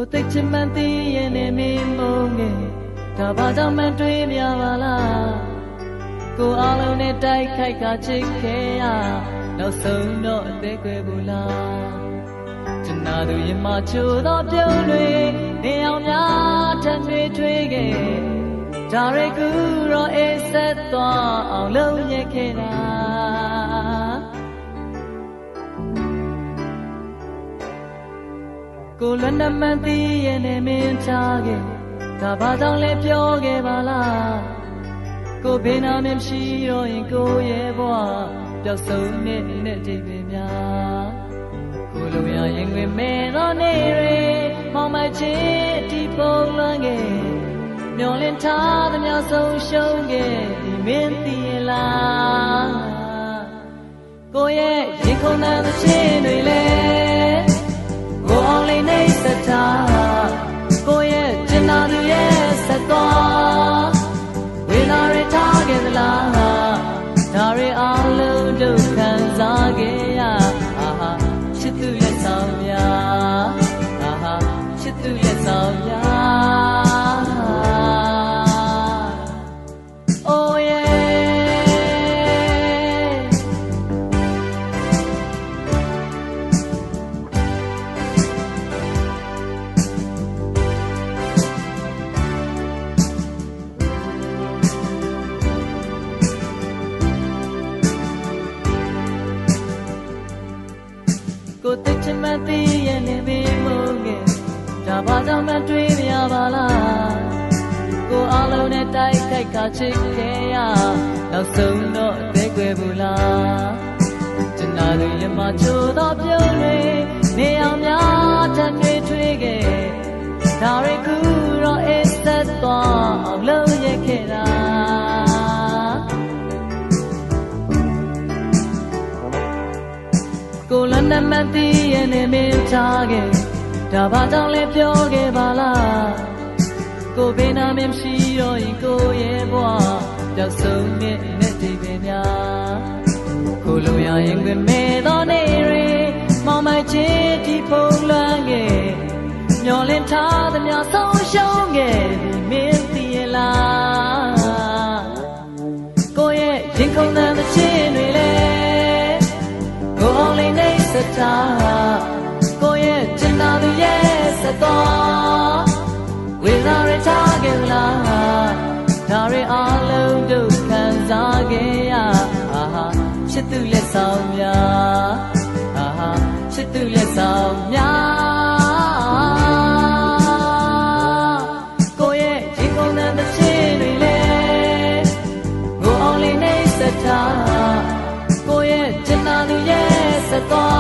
ကိုသိချင်မှန်းသိရင်နဲ့မင်းမုန်းငယ်ဒါဘာကြောင့်မှန်းတွေးမြပါလားကိုအားလုံးနဲ့တိုက်ခိုက်ကချစ်ခဲ့ရနောက်ဆုံးတော့အသေးကွယ်ဘူးလားကျွန်တော်တို့ရင်မချိုးသောပြုံးတွေနေအောင်များထပ်တွေထွေးခဲ့ဒါရီကူတော့အေးဆက်သွားအောင်လုပ်ရခဲ့တာကိုလည်းနှမသိရဲ့နဲ့မင်းချခဲ့ဒါဘာကြောင့်လဲပြောခဲ့ပါလားကိုဘေးနာမရှိတော့ရင်ကိုရဲ့ဘဝပျောက်ဆုံးနဲ့တိတ်ပင်များကိုလိုရရင်ဝင်မဲ့သောနေတွေမောင်မချစ်ဒီပုံလွန်ခဲ့မျောလင်းထားသမျှဆုံးရှုံးခဲ့ဒီမင်းသိရဲ့လားကိုရဲ့ရင်ခုန်တဲ့ချင်းတွေလဲကိုအောင်လေးနေစထားကိုရဲ့ကျင်နာသူရဲ့ဆက်သွားဝေလာရထားခဲ့သလားဒါရီအားလုံးဒုက္ခစားခဲ့ရအာဟာချစ်သူလက်ဆောင်များအာဟာချစ်သူလက်ဆောင်များOh yeahကိုသိချင်မှန်းသိရဲ့နေပြီမို့ငယ်ဒါဘာကြောင့်မှတွေးမြပါလားကိုအားလုံးနဲ့တိုက်ခိုက်ကချစ်ခဲ့ရနောက်ဆုံးတော့အသေးကွယ်ဘူးလားကျွန်တော်တို့ရမချိုးသောပြုံးတွေနေအောင်များထပ်တွေထွေးခဲ့ဒါရီကူတော့အေးဆက်သွားအောင်လုပ်ရခဲ့တာကိုလည်းနှမသိရဲ့နဲ့မင်းထားခဲ့ဒါဘာကြောင့်လဲပြောခဲ့ပါလားကိုဘေးနာမရှိတော့ရင်ကိုရဲ့ဘဝပျောက်ဆုံးနဲ့တိတ်ပင်များကိုလိုရရင်ဝင်မဲ့သောနေတွေမောင်မချစ်ဒီပုံလွန်ခဲ့မျောလင်းထားသမျှဆုံးရှုံးခဲ့ဒီမင်းသိရဲ့လားကိုရဲ့ရင်ခုန်တဲ့ချင်းတွေလဲကိုအောင်လေးနေစထားကိုရဲ့ကျင်နာသူရဲ့ဆက်သွားဝေလာရထားခဲ့လားဒါရီအားလုံးဒုက္ခစားခဲ့ရအာဟာချစ်သူလက်ဆောင်များအာဟာချစ်သူလက်ဆောင်များကိုရဲ့ရင်ကုန်တဲ့ချင်းတွေလဲကိုအောင်လေးနေစထားကိုရဲ့ကျင်နာသူရဲ့ဆက်သွား